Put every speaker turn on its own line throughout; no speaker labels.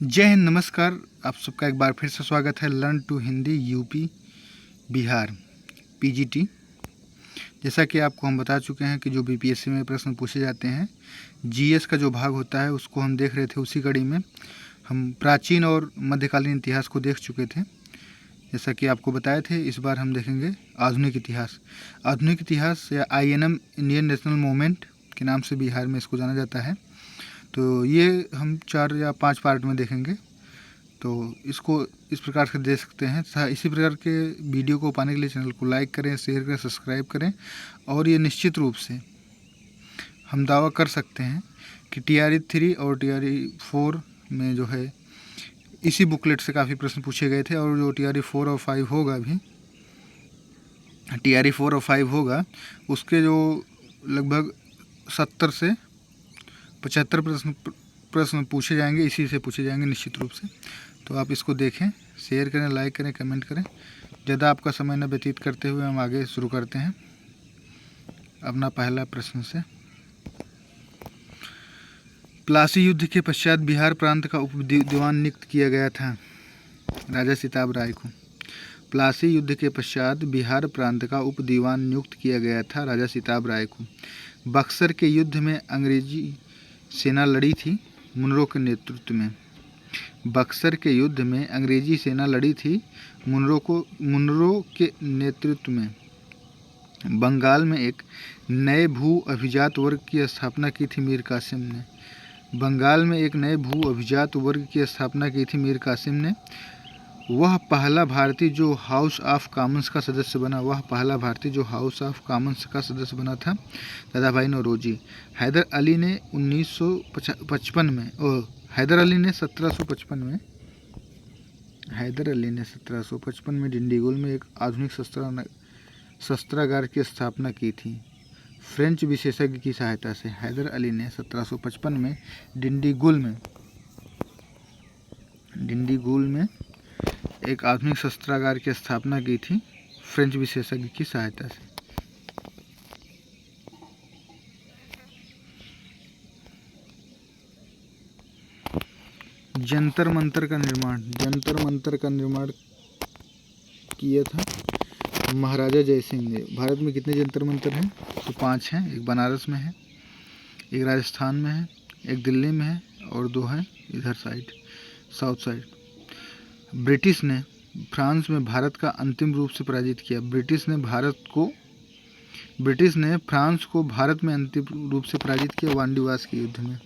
जय हिंद, नमस्कार। आप सबका एक बार फिर से स्वागत है learn to Hindi UP Bihar PGT. जैसा कि आपको हम बता चुके हैं कि जो बीपीएससी में प्रश्न पूछे जाते हैं, जीएस का जो भाग होता है उसको हम देख रहे थे। उसी कड़ी में हम प्राचीन और मध्यकालीन इतिहास को देख चुके थे। जैसा कि आपको बताए थे, इस बार हम देखेंगे आधुनिक इतिहास। आधुनिक इतिहास या INM इंडियन नेशनल मूवमेंट के नाम से बिहार में इसको जाना जाता है। तो ये हम 4 या 5 पार्ट में देखेंगे। तो इसको इस प्रकार से देख सकते हैं। इसी प्रकार के वीडियो को पाने के लिए चैनल को लाइक करें, शेयर करें, सब्सक्राइब करें। और ये निश्चित रूप से हम दावा कर सकते हैं कि TRE 3 और TRE 4 में जो है इसी बुकलेट से काफ़ी प्रश्न पूछे गए थे। और जो TRE 4 और 5 होगा, अभी TRE 4 और 5 होगा, उसके जो लगभग 70 से 75 प्रश्न पूछे जाएंगे, इसी से पूछे जाएंगे निश्चित रूप से। तो आप इसको देखें, शेयर करें, लाइक करें, कमेंट करें। ज़्यादा आपका समय न व्यतीत करते हुए हम आगे शुरू करते हैं अपना पहला प्रश्न से। प्लासी युद्ध के पश्चात बिहार प्रांत का उप दीवान नियुक्त किया गया था राजा सिताब राय को। प्लासी युद्ध के पश्चात बिहार प्रांत का उप दीवान नियुक्त किया गया था राजा सिताब राय को। बक्सर के युद्ध में अंग्रेजी सेना लड़ी थी मुनरो के नेतृत्व में। बक्सर के युद्ध में अंग्रेजी सेना लड़ी थी मुनरो के नेतृत्व में। बंगाल में एक नए भू अभिजात वर्ग की स्थापना की थी मीर कासिम ने। बंगाल में एक नए भू अभिजात वर्ग की स्थापना की थी मीर कासिम ने। वह पहला भारतीय जो हाउस ऑफ कॉमन्स का सदस्य बना। वह पहला भारतीय जो हाउस ऑफ कॉमन्स का सदस्य बना था दादा भाई नौरोजी। हैदर अली ने 1755 में डिंडीगुल में एक आधुनिक शस्त्रागार की स्थापना की थी फ्रेंच विशेषज्ञ की सहायता से। हैदर अली ने 1755 में डिंडीगुल में एक आधुनिक शस्त्रागार की स्थापना की थी फ्रेंच विशेषज्ञ की सहायता से। जंतर मंतर का निर्माण किया था महाराजा जयसिंह ने। भारत में कितने जंतर मंतर हैं? तो 5 हैं। एक बनारस में है, एक राजस्थान में है, एक दिल्ली में है, और 2 हैं इधर साइड, साउथ साइड। ब्रिटिश ने फ्रांस में भारत का अंतिम रूप से पराजित किया। ब्रिटिश ने फ्रांस को भारत में अंतिम रूप से पराजित किया वांडीवास के युद्ध में।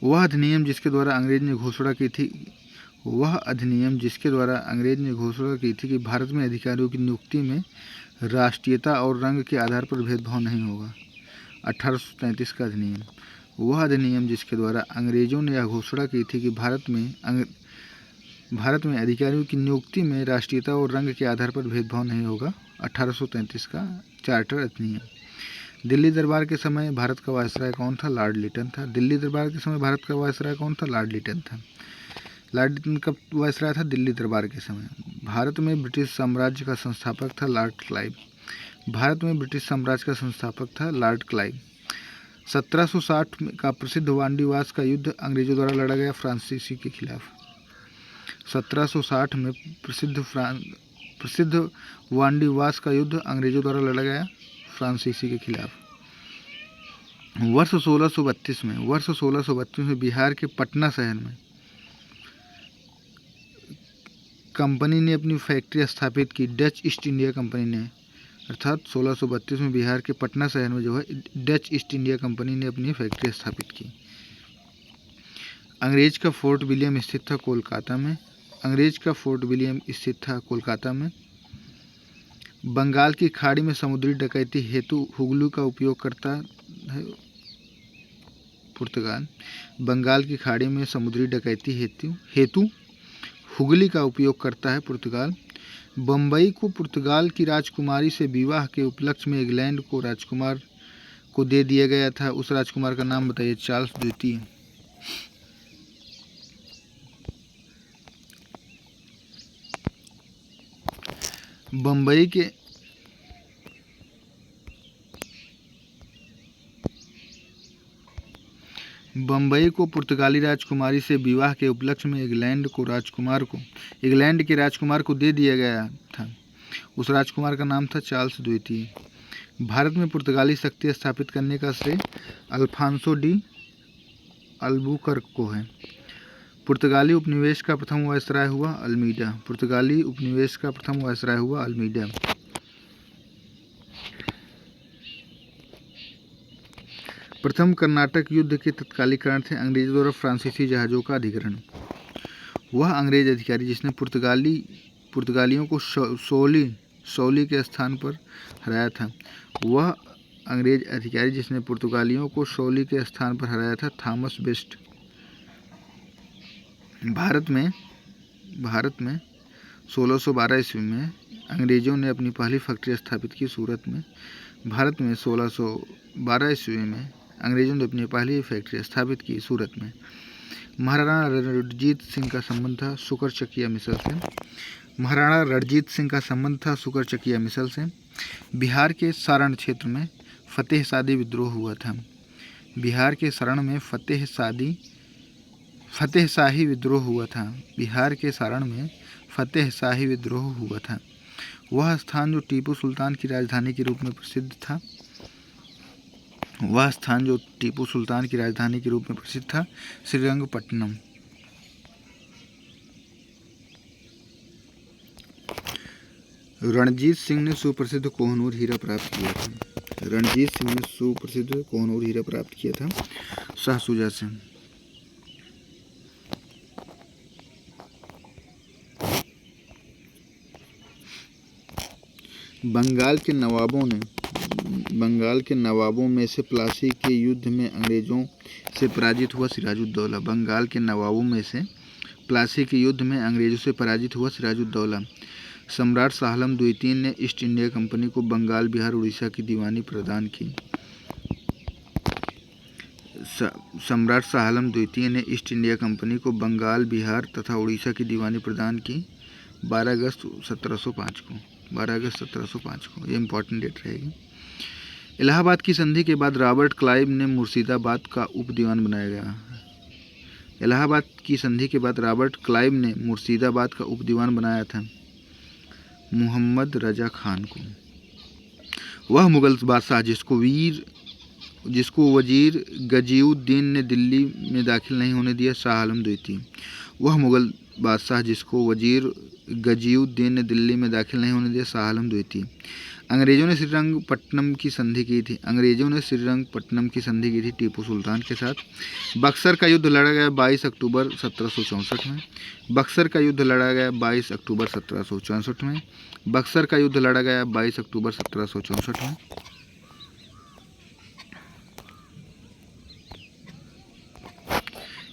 वह अधिनियम जिसके द्वारा अंग्रेज ने घोषणा की थी कि भारत में अधिकारियों की नियुक्ति में राष्ट्रीयता और रंग के आधार पर भेदभाव नहीं होगा। 1833 का अधिनियम। वह अधिनियम जिसके द्वारा अंग्रेजों ने यह घोषणा की थी कि भारत में अधिकारियों की नियुक्ति में राष्ट्रीयता और रंग के आधार पर भेदभाव नहीं होगा। 1833 का चार्टर अधिनियम। दिल्ली दरबार के समय भारत का वायसराय कौन था? लॉर्ड लिटन था। दिल्ली दरबार के समय भारत का वायसराय कौन था? लॉर्ड लिटन था। लॉर्ड लिटन कब वायसराय था? दिल्ली दरबार के समय। भारत में ब्रिटिश साम्राज्य का संस्थापक था लॉर्ड क्लाइव। भारत में ब्रिटिश साम्राज्य का संस्थापक था लॉर्ड क्लाइव। 1760 का प्रसिद्ध वांडीवास का युद्ध अंग्रेजों द्वारा लड़ा गया फ्रांसीसी के खिलाफ। 1760 में प्रसिद्ध वांडीवास का युद्ध अंग्रेजों द्वारा लड़ा गया फ्रांसीसी के खिलाफ। वर्ष 1632 में बिहार के पटना शहर में कंपनी ने अपनी फैक्ट्री स्थापित की। डच ईस्ट इंडिया कंपनी ने, अर्थात 1632 में बिहार के पटना शहर में जो है डच ईस्ट इंडिया कंपनी ने अपनी फैक्ट्री स्थापित की। अंग्रेज का फोर्ट विलियम स्थित था कोलकाता में। बंगाल की खाड़ी में समुद्री डकैती हेतु हुगली का उपयोग करता है पुर्तगाल। बंगाल की खाड़ी में समुद्री डकैती हेतु हुगली का उपयोग करता है पुर्तगाल। बम्बई को पुर्तगाल की राजकुमारी से विवाह के उपलक्ष्य में इंग्लैंड को राजकुमार को दे दिया गया था। उस राजकुमार का नाम बताइए। चार्ल्स द्वितीय। बम्बई के बम्बई को पुर्तगाली राजकुमारी से विवाह के उपलक्ष्य में इंग्लैंड के राजकुमार को दे दिया गया था। उस राजकुमार का नाम था चार्ल्स द्वितीय। भारत में पुर्तगाली शक्ति स्थापित करने का श्रेय अल्फांसो डी अल्बुकर्क को है। पुर्तगाली उपनिवेश का प्रथम वायसराय हुआ अल्मीडा। प्रथम कर्नाटक युद्ध के तत्कालीकरण थे अंग्रेजों द्वारा फ्रांसीसी जहाज़ों का अधिग्रहण। वह अंग्रेज अधिकारी जिसने पुर्तगालियों को सोली के स्थान पर हराया था थॉमस बेस्ट। भारत में 1612 ईस्वी में अंग्रेजों ने अपनी पहली फैक्ट्री स्थापित की सूरत में। महाराणा रणजीत सिंह का संबंध था सुकरचकिया मिसल से। बिहार के सारण क्षेत्र में फतेह शाही विद्रोह हुआ था। वह स्थान जो टीपू सुल्तान की राजधानी के रूप में प्रसिद्ध था श्रीरंगपट्टनम। रणजीत सिंह ने सुप्रसिद्ध कोहनूर हीरा प्राप्त किया था शाहसुजा से। बंगाल के नवाबों में से प्लासी के युद्ध में अंग्रेजों से पराजित हुआ सिराजुद्दौला। सम्राट शाह आलम द्वितीय ने ईस्ट इंडिया कंपनी को बंगाल, बिहार, उड़ीसा की दीवानी प्रदान की 12 अगस्त 1705 को। ये इम्पोर्टेंट डेट रहेगी। इलाहाबाद की संधि के बाद रॉबर्ट क्लाइव ने मुर्शिदाबाद का उपदीवान बनाया था मुहम्मद रजा खान को। वह मुगल बादशाह जिसको वजीर गजीउद्दीन ने दिल्ली में दाखिल नहीं होने दिया शाह आलम द्वितीय। अंग्रेजों ने श्रीरंगपट्टनम की संधि की थी टीपू सुल्तान के साथ। बक्सर का युद्ध लड़ा गया 22 अक्टूबर 1764 में। बक्सर का युद्ध लड़ा गया 22 अक्टूबर 1764 में।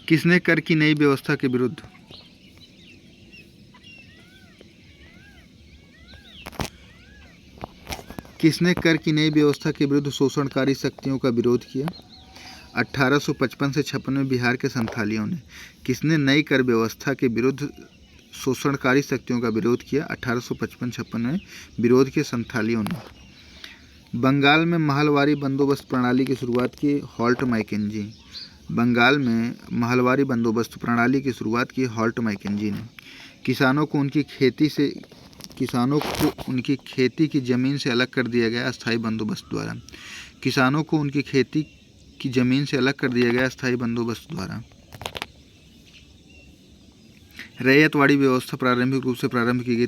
किसने कर की नई व्यवस्था के विरुद्ध शोषणकारी शक्तियों का विरोध किया? 1855 से 56 में बिहार के संथालियों ने। किसने नई कर व्यवस्था के विरुद्ध शोषणकारी शक्तियों का विरोध किया? 1855-56 में विरोध किया संथालियों ने। बंगाल में महलवारी बंदोबस्त प्रणाली की शुरुआत की हॉल्ट मैकेंजी ने। किसानों को उनकी खेती की जमीन से अलग कर दिया गया अस्थायी बंदोबस्त द्वारा। रैयतवाड़ी व्यवस्था प्रारंभिक रूप से प्रारंभ की गई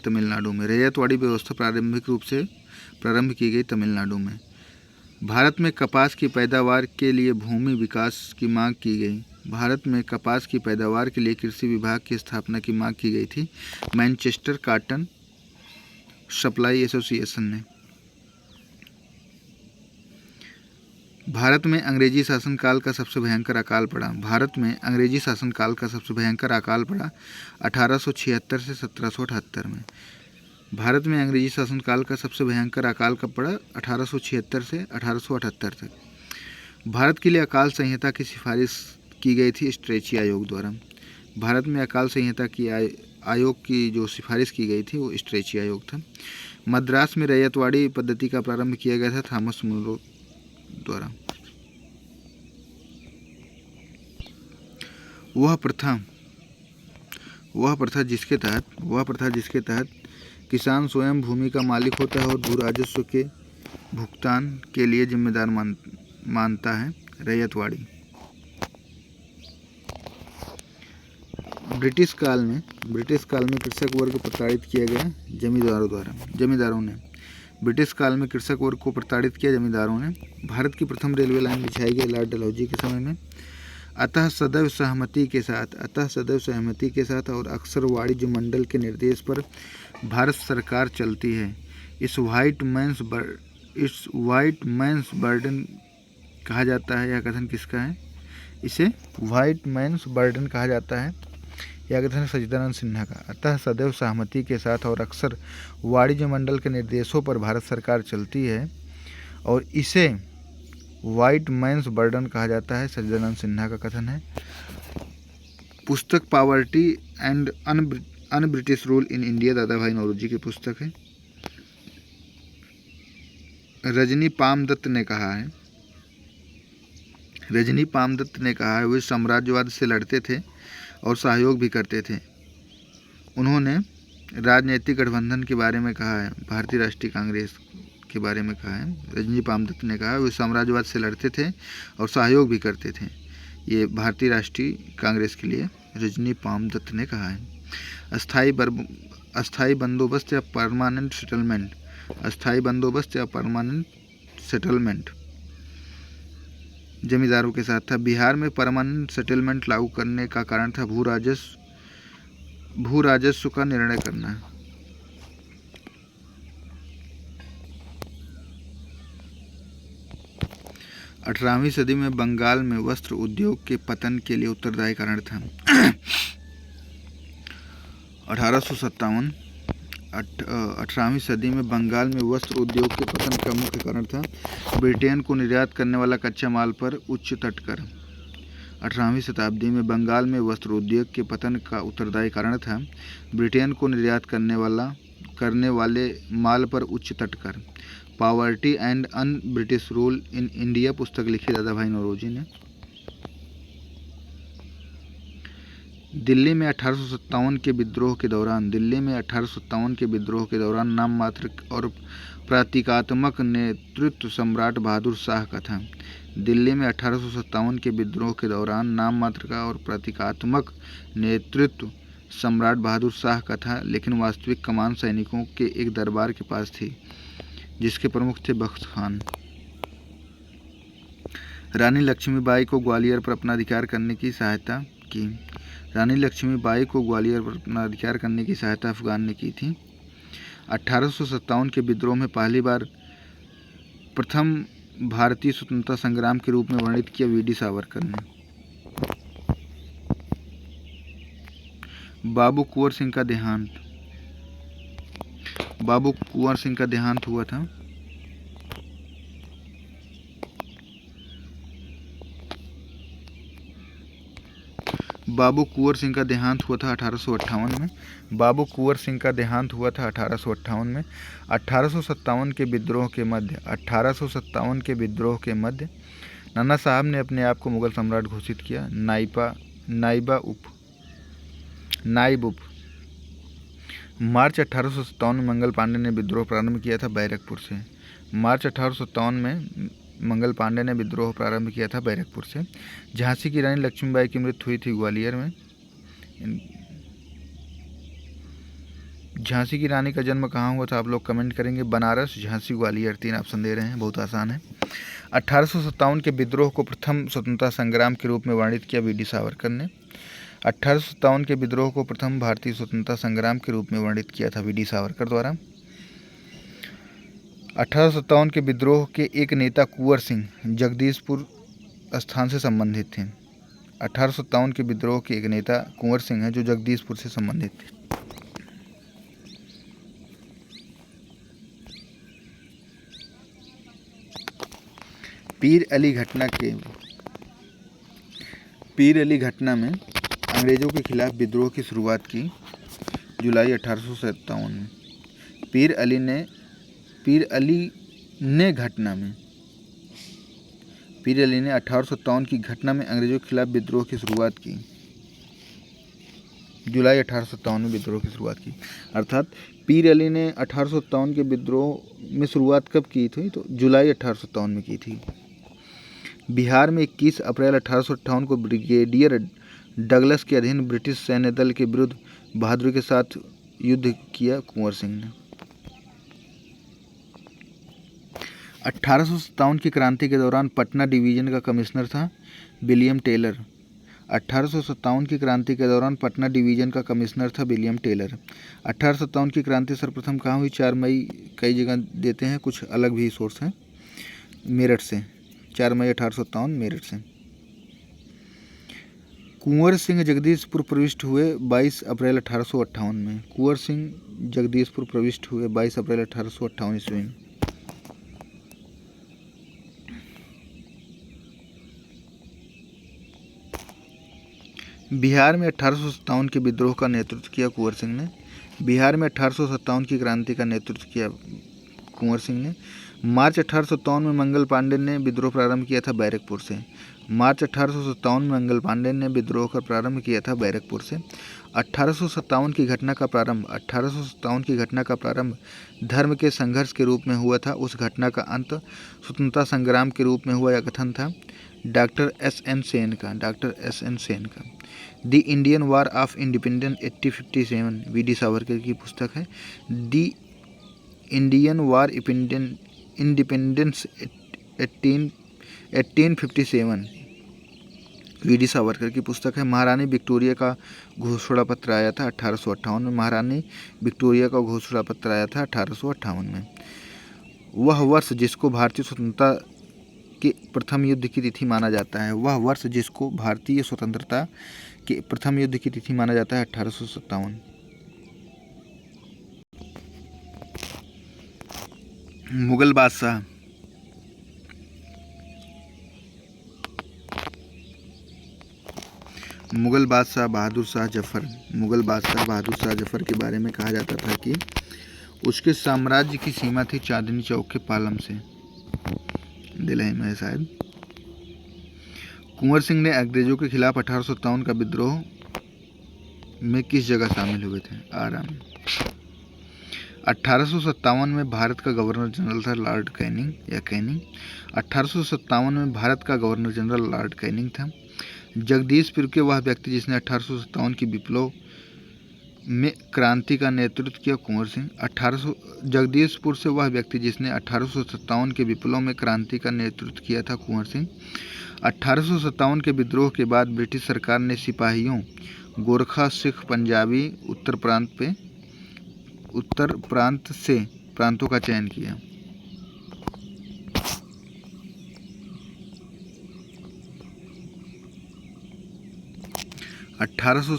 तमिलनाडु में। भारत में कपास की पैदावार के लिए भूमि विकास की मांग की गई। कृषि विभाग की स्थापना की मांग की गई थी मैनचेस्टर कॉटन सप्लाई एसोसिएशन ने। भारत में अंग्रेजी शासनकाल का सबसे भयंकर अकाल पड़ा। 1876 से 1778 में। 1876 से 1878 तक। भारत के लिए अकाल संहिता की सिफारिश की गई थी स्ट्रेची आयोग द्वारा। भारत में अकाल संहिता की आयोग की जो सिफारिश की गई थी वो स्ट्रेची आयोग था। मद्रास में रैयतवाड़ी पद्धति का प्रारंभ किया गया था थॉमस मुनरो द्वारा। वह प्रथा जिसके तहत किसान स्वयं भूमि का मालिक होता है और भू राजस्व के भुगतान के लिए जिम्मेदार मानता है, रैयतवाड़ी। ब्रिटिश काल में कृषक वर्ग को प्रताड़ित किया गया जमींदारों ने। ब्रिटिश काल में कृषक वर्ग को प्रताड़ित किया जमींदारों ने। भारत की प्रथम रेलवे लाइन बिछाई गई लॉर्ड डलहौजी के समय में। अतः सदैव सहमति के साथ और अक्सर वाणिज्य मंडल के निर्देश पर भारत सरकार चलती है। इस व्हाइट मैंस बर्डन कहा जाता है। यह कथन किसका है? इसे व्हाइट मैंस बर्डन कहा जाता है। यह कथन सच्चिदानंद सिन्हा का। अतः सदैव सहमति के साथ और अक्सर वाणिज्य मंडल के निर्देशों पर भारत सरकार चलती है और इसे व्हाइट मैंस बर्डन कहा जाता है, सच्चिदानंद सिन्हा का कथन है। पुस्तक poverty and un British rule in India दादा भाई नौरोजी की पुस्तक है। रजनी पामदत्त ने कहा है वे साम्राज्यवाद से लड़ते थे और सहयोग भी करते थे। उन्होंने राजनीतिक गठबंधन के बारे में कहा है, भारतीय राष्ट्रीय कांग्रेस के बारे में कहा है। रजनी पामदत्त ने कहा वे साम्राज्यवाद से लड़ते थे और सहयोग भी करते थे। ये भारतीय राष्ट्रीय कांग्रेस के लिए रजनी पामदत्त ने कहा है। अस्थाई बंदोबस्त या परमानेंट सेटलमेंट जमींदारों के साथ था। बिहार में परमानेंट सेटलमेंट लागू करने का कारण था भू राजस्व का निर्णय करना। अठारहवीं सदी में बंगाल में वस्त्र उद्योग के पतन के लिए उत्तरदायी कारण था। 1858 सदी में बंगाल में वस्त्र उद्योग के पतन का मुख्य कारण था ब्रिटेन को निर्यात करने वाला कच्चा माल पर उच्च तट कर। 18वीं शताब्दी में बंगाल में वस्त्र उद्योग के पतन का उत्तरदायी कारण था ब्रिटेन को निर्यात करने वाले माल पर उच्च तट कर। Poverty and un British rule in India पुस्तक लिखी दादा भाई नौरोजी ने। दिल्ली में 1857 के विद्रोह के दौरान नाम मात्र और प्रतीकात्मक नेतृत्व सम्राट बहादुर शाह का था। दिल्ली में 1857 के विद्रोह के दौरान नाम मात्र का और प्रतीकात्मक नेतृत्व सम्राट बहादुर शाह का था, लेकिन वास्तविक कमान सैनिकों के एक दरबार के पास थी जिसके प्रमुख थे बख्त खान। रानी लक्ष्मीबाई को ग्वालियर पर अपना अधिकार करने की सहायता की। अफगान ने की थी। 1857 के विद्रोह में पहली बार प्रथम भारतीय स्वतंत्रता संग्राम के रूप में वर्णित किया वीडी सावरकर ने। बाबू कुंवर सिंह का देहांत हुआ था। बाबू कुंवर सिंह का देहांत हुआ था 1858 में। 1857 के विद्रोह के मध्य नाना साहब ने अपने आप को मुगल सम्राट घोषित किया। नाइब उप मार्च 1857 में मंगल पांडे ने विद्रोह प्रारंभ किया था बैरकपुर से। झांसी की रानी लक्ष्मीबाई की मृत्यु हुई थी ग्वालियर में। झांसी की रानी का जन्म कहाँ हुआ था आप लोग कमेंट करेंगे। बनारस, झांसी, ग्वालियर, 3 ऑप्शन दे रहे हैं, बहुत आसान है। 1857 के विद्रोह को प्रथम स्वतंत्रता संग्राम के रूप में वर्णित किया वीडी सावरकर ने। 1857 के विद्रोह को प्रथम भारतीय स्वतंत्रता संग्राम के रूप में वर्णित किया था वीडी सावरकर द्वारा। 1857 के विद्रोह के एक नेता कुंवर सिंह जगदीशपुर स्थान से संबंधित थे। 1857 के विद्रोह के एक नेता कुंवर सिंह हैं जो जगदीशपुर से संबंधित थे। पीर अली घटना में अंग्रेजों के खिलाफ विद्रोह की शुरुआत की जुलाई 1857 में। पीर अली ने 1857 की घटना में अंग्रेजों के खिलाफ विद्रोह की शुरुआत की। जुलाई 1857 में विद्रोह की शुरुआत की। अर्थात पीर अली ने 1857 के विद्रोह में शुरुआत कब की थी? तो जुलाई 1857 में की थी। बिहार में 21 अप्रैल 1858 को ब्रिगेडियर डगलस के अधीन ब्रिटिश सैन्य दल के विरुद्ध बहादुरी के साथ युद्ध किया कुंवर सिंह ने। 1857 की क्रांति के दौरान पटना डिवीजन का कमिश्नर था विलियम टेलर। 1857 की क्रांति के दौरान पटना डिवीजन का कमिश्नर था विलियम टेलर। 1857 की क्रांति सर्वप्रथम कहाँ हुई? 4 मई कई जगह देते हैं, कुछ अलग भी सोर्स हैं। मेरठ से 4 मई 1857 मेरठ से। कुंवर सिंह जगदीशपुर प्रविष्ट हुए 22 अप्रैल 1858 में। कुंवर सिंह जगदीशपुर प्रविष्ट हुए 22 अप्रैल 1858 ईस्वी में। बिहार में 1857 के विद्रोह का नेतृत्व किया कुंवर सिंह ने। बिहार में 1857 की क्रांति का नेतृत्व किया कुंवर सिंह ने। मार्च 1857 में मंगल पांडे ने विद्रोह प्रारंभ किया था बैरकपुर से। मार्च 1857 में मंगल पांडे ने विद्रोह का प्रारंभ किया था बैरकपुर से। 1857 की घटना का प्रारंभ धर्म के संघर्ष के रूप में हुआ था। उस घटना का अंत स्वतंत्रता संग्राम के रूप में हुआ, यह कथन था डॉक्टर एस एन सेन का। The Indian war of independence 1857 VD. Savarkar की पुस्तक है। The Indian war independence 1857 VD. Savarkar की पुस्तक है। महारानी विक्टोरिया का घोषणा पत्र आया था 1858 में। महारानी विक्टोरिया का घोषणा पत्र आया था 1858 में। वह वर्ष जिसको भारतीय स्वतंत्रता के प्रथम युद्ध की तिथि माना जाता है, वह वर्ष जिसको भारतीय स्वतंत्रता के प्रथम युद्ध की तिथि माना जाता है 1857। मुगल बादशाह बहादुर शाह जफर के बारे में कहा जाता था कि उसके साम्राज्य की सीमा थी चांदनी चौक के पालम से, दिल्ली में शायद। कुंवर सिंह ने अंग्रेजों के खिलाफ 1857 का विद्रोह में किस जगह शामिल हुए थे? आरा में। 1857 में भारत का गवर्नर जनरल था लॉर्ड कैनिंग या कैनिंग। 1857 में भारत का गवर्नर जनरल लॉर्ड कैनिंग था। जगदीशपुर के वह व्यक्ति जिसने 1857 की विप्लव में क्रांति का नेतृत्व किया कुंवर सिंह। जगदीशपुर से वह व्यक्ति जिसने 1857 के विप्लव में क्रांति का नेतृत्व किया था कुंवर सिंह। 1857 के विद्रोह के बाद ब्रिटिश सरकार ने सिपाहियों गोरखा, सिख, पंजाबी उत्तर प्रांत से प्रांतों का चयन किया। अठारह सौ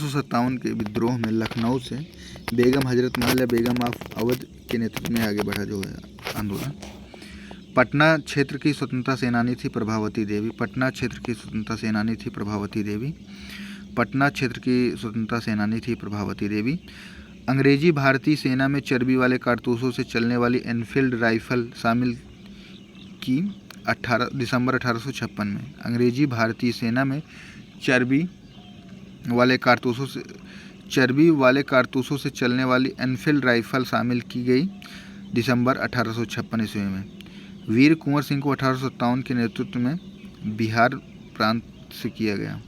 सत्तावन के विद्रोह में लखनऊ से बेगम हजरत महल या बेगम ऑफ अवध के नेतृत्व में आगे बढ़ा जो है आंदोलन। पटना क्षेत्र की स्वतंत्रता सेनानी थी प्रभावती देवी। अंग्रेजी भारतीय सेना में चर्बी वाले कारतूसों से चलने वाली एनफील्ड राइफल शामिल की 18 दिसंबर 1856 में। अंग्रेजी भारतीय सेना में चर्बी वाले कारतूसों से चलने वाली एनफील्ड राइफल शामिल की गई दिसंबर 1856 ईस्वी में। वीर कुंवर सिंह को 1857 के नेतृत्व में बिहार प्रांत से किया गया।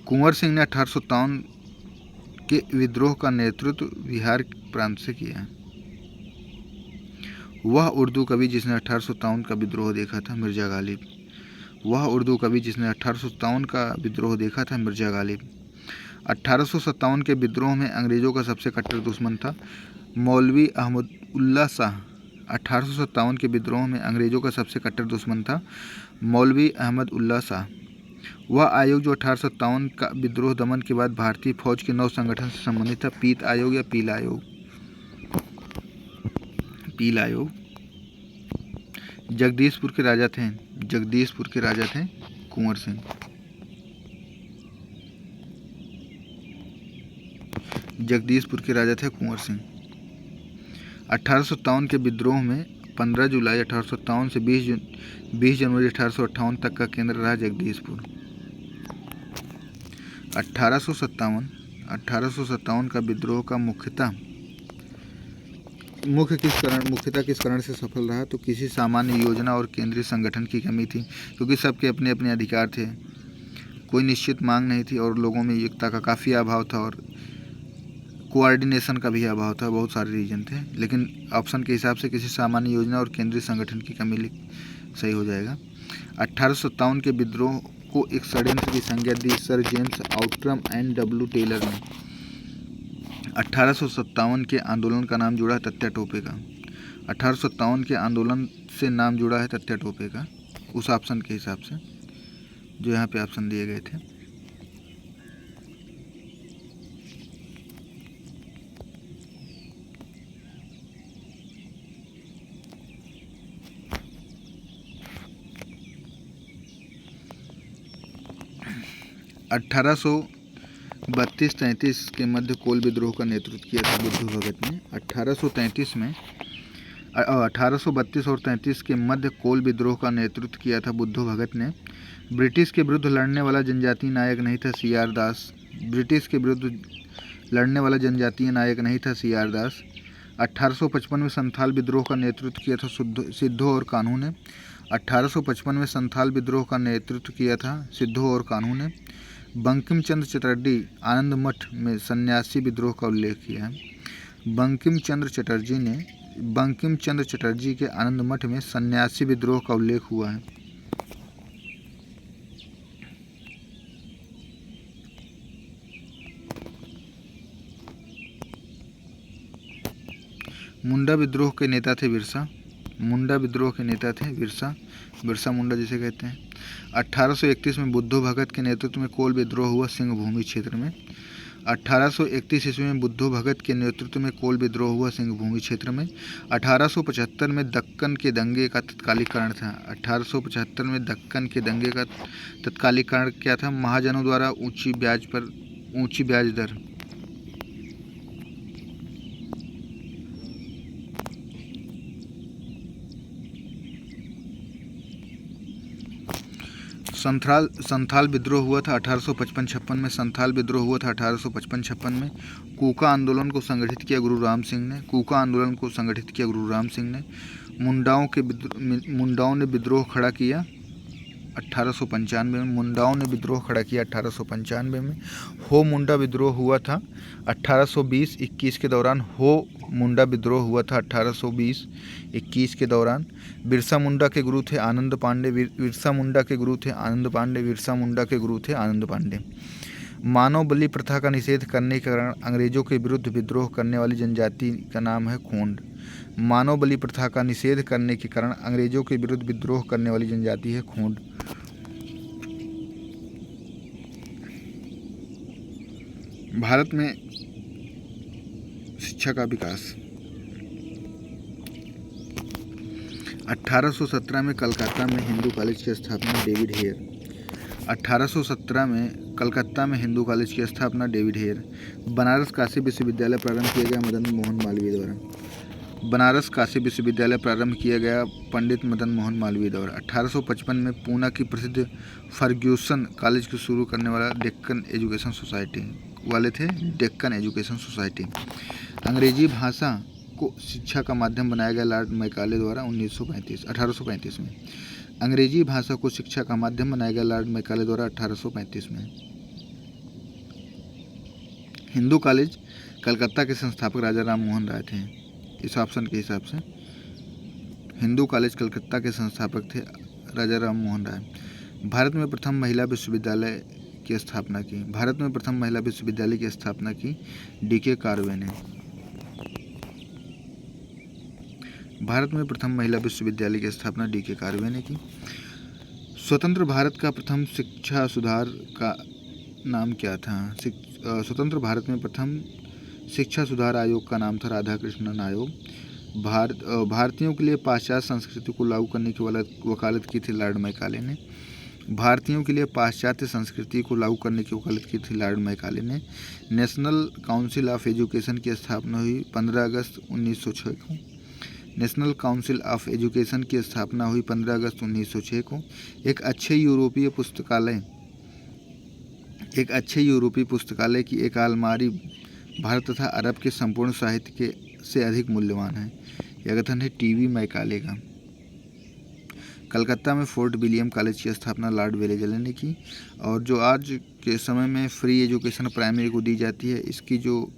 कुंवर सिंह ने 1857 के विद्रोह का नेतृत्व बिहार प्रांत से किया। वह उर्दू कवि जिसने 1857 का विद्रोह देखा था मिर्ज़ा गालिब। 1857 के विद्रोह में अंग्रेज़ों का सबसे कट्टर दुश्मन था मौलवी अहमदुल्ला शाह। 1857 के विद्रोह में अंग्रेज़ों का सबसे कट्टर दुश्मन था मौलवी अहमदुल्ला शाह। वह आयोग जो 1857 का विद्रोह दमन के बाद भारतीय फौज के नव संगठन से संबंधित था, पीत आयोग या पील आयोग। जगदीशपुर के राजा थे कुंवर सिंह। जगदीशपुर के राजा थे कुंवर सिंह। 1857 के विद्रोह में 15 जुलाई 1857 से 20 जनवरी 1858 तक का केंद्र रहा जगदीशपुर। 1857 का विद्रोह का मुख्यतः किस कारण से सफल रहा? तो किसी सामान्य योजना और केंद्रीय संगठन की कमी थी, क्योंकि सबके अपने अपने अधिकार थे, कोई निश्चित मांग नहीं थी और लोगों में एकता का काफ़ी अभाव था और कोऑर्डिनेशन का भी अभाव था। बहुत सारे रीजन थे, लेकिन ऑप्शन के हिसाब से किसी सामान्य योजना और केंद्रीय संगठन की कमी सही हो जाएगा। 1857 के विद्रोह को एक षड्यंत्र की संज्ञा दी sir James Outram and W Taylor ने। 1857 के आंदोलन का नाम जुड़ा है तत्या टोपे का। 1857 के आंदोलन से नाम जुड़ा है तत्या टोपे का, उस ऑप्शन के हिसाब से जो यहाँ पे ऑप्शन दिए गए थे। अठारह 32-33 के मध्य कोल विद्रोह का नेतृत्व किया था बुद्धू भगत ने। 1832 और 33 के मध्य कोल विद्रोह का नेतृत्व किया था बुद्धू भगत ने। ब्रिटिश के विरुद्ध लड़ने वाला जनजातीय नायक नहीं था CR दास। 1855 में संथाल विद्रोह का नेतृत्व किया था सिद्धू और कान्हू ने। 1855 में संथाल विद्रोह का नेतृत्व किया था सिद्धू और कान्हू ने। बंकिम चंद्र चटर्जी आनंद मठ में सन्यासी विद्रोह का उल्लेख किया है। बंकिम चंद्र चटर्जी के आनंद मठ में सन्यासी विद्रोह का उल्लेख हुआ है। मुंडा विद्रोह के नेता थे बिरसा मुंडा जिसे कहते हैं। 1831 में बुद्धू भगत के नेतृत्व में कोल विद्रोह हुआ सिंहभूमि क्षेत्र में। 1831 ईस्वी में बुद्धू भगत के नेतृत्व में कोल विद्रोह हुआ सिंहभूमि क्षेत्र में। 1875 में दक्कन के दंगे का तत्कालीकरण था। 1875 में दक्कन के दंगे का तत्कालीकरण क्या था? महाजनों द्वारा ऊंची ब्याज दर। संथाल विद्रोह हुआ था 1855-56 में। संथाल विद्रोह हुआ था 1855-56 में। कूका आंदोलन को संगठित किया गुरु राम सिंह ने। मुंडाओं ने विद्रोह खड़ा किया 1895 में। 1895 में हो मुंडा विद्रोह हुआ था 1820-21 के दौरान। मुंडा विद्रोह हुआ था 1820-21 के दौरान। बिरसा मुंडा के गुरु थे आनंद पांडे। मानव बलि प्रथा का निषेध करने के कारण अंग्रेजों के विरुद्ध विद्रोह करने वाली जनजाति का नाम है खोंड। मानव बलि प्रथा का निषेध करने के कारण अंग्रेजों के विरुद्ध विद्रोह करने वाली जनजाति है खोंड। भारत में शिक्षा का विकास। 1817 में कलकत्ता में हिंदू कॉलेज की स्थापना डेविड हेयर। 1817 में कलकत्ता में हिंदू कॉलेज की स्थापना डेविड हेयर। बनारस काशी विश्वविद्यालय प्रारंभ किया गया मदन मोहन मालवीय द्वारा। बनारस काशी विश्वविद्यालय प्रारंभ किया गया पंडित मदन मोहन मालवीय द्वारा। 1855 में पूना की प्रसिद्ध फर्ग्यूसन कॉलेज को शुरू करने वाला डेक्कन एजुकेशन सोसाइटी। अंग्रेजी भाषा को शिक्षा का माध्यम बनाया गया लॉर्ड मैकाले द्वारा 1835 में। अंग्रेजी भाषा को शिक्षा का माध्यम बनाया गया लॉर्ड मैकाले द्वारा 1835 में। हिंदू कॉलेज कलकत्ता के संस्थापक राजा राम मोहन राय थे। इस ऑप्शन के हिसाब से हिंदू कॉलेज कलकत्ता के संस्थापक थे राजा राम मोहन राय। भारत में प्रथम महिला विश्वविद्यालय की स्थापना की DK कार्वे ने। भारत में प्रथम महिला विश्वविद्यालय की स्थापना DK कार्वे ने की। स्वतंत्र भारत का प्रथम शिक्षा सुधार का नाम क्या था? स्वतंत्र भारत में प्रथम शिक्षा सुधार आयोग का नाम था राधा कृष्णन आयोग। भारतीयों के लिए पाश्चात्य संस्कृति को लागू करने की वकालत की थी लॉर्ड मैकाले ने। नेशनल काउंसिल ऑफ एजुकेशन की स्थापना हुई 15 अगस्त 1906 को। नेशनल काउंसिल ऑफ एजुकेशन की स्थापना हुई 15 अगस्त 1906 को। एक अच्छे यूरोपीय पुस्तकालय की एक अलमारी भारत तथा अरब के संपूर्ण साहित्य से अधिक मूल्यवान है। यह कथन है टीवी मैकाले का। कलकत्ता में फोर्ट विलियम कॉलेज की स्थापना लॉर्ड वेलेजले ने की, और जो आज के समय में फ्री एजुकेशन प्राइमरी को दी जाती है, इसकी जो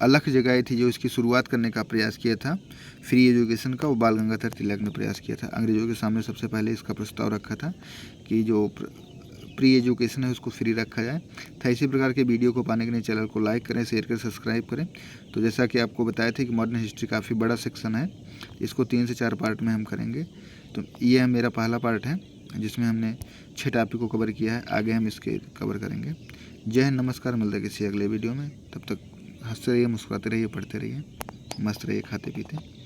अलग जगह थी जो इसकी शुरुआत करने का प्रयास किया था फ्री एजुकेशन का, वो बाल गंगाधर तिलक ने प्रयास किया था। अंग्रेजों के सामने सबसे पहले इसका प्रस्ताव रखा था कि जो प्री एजुकेशन है उसको फ्री रखा जाए था। इसी प्रकार के वीडियो को पाने के लिए चैनल को लाइक करें, शेयर करें, सब्सक्राइब करें। तो जैसा कि आपको बताया था कि मॉडर्न हिस्ट्री काफ़ी बड़ा सेक्शन है, इसको 3 से 4 पार्ट में हम करेंगे। तो ये मेरा पहला पार्ट है जिसमें हमने 6 टॉपिक को कवर किया है। आगे हम इसके कवर करेंगे। जय हिंद, नमस्कार। मिलते हैं किसी अगले वीडियो में। तब तक हंसते रहिए, मुस्कुराते रहिए, पढ़ते रहिए, मस्त रहिए, खाते पीते।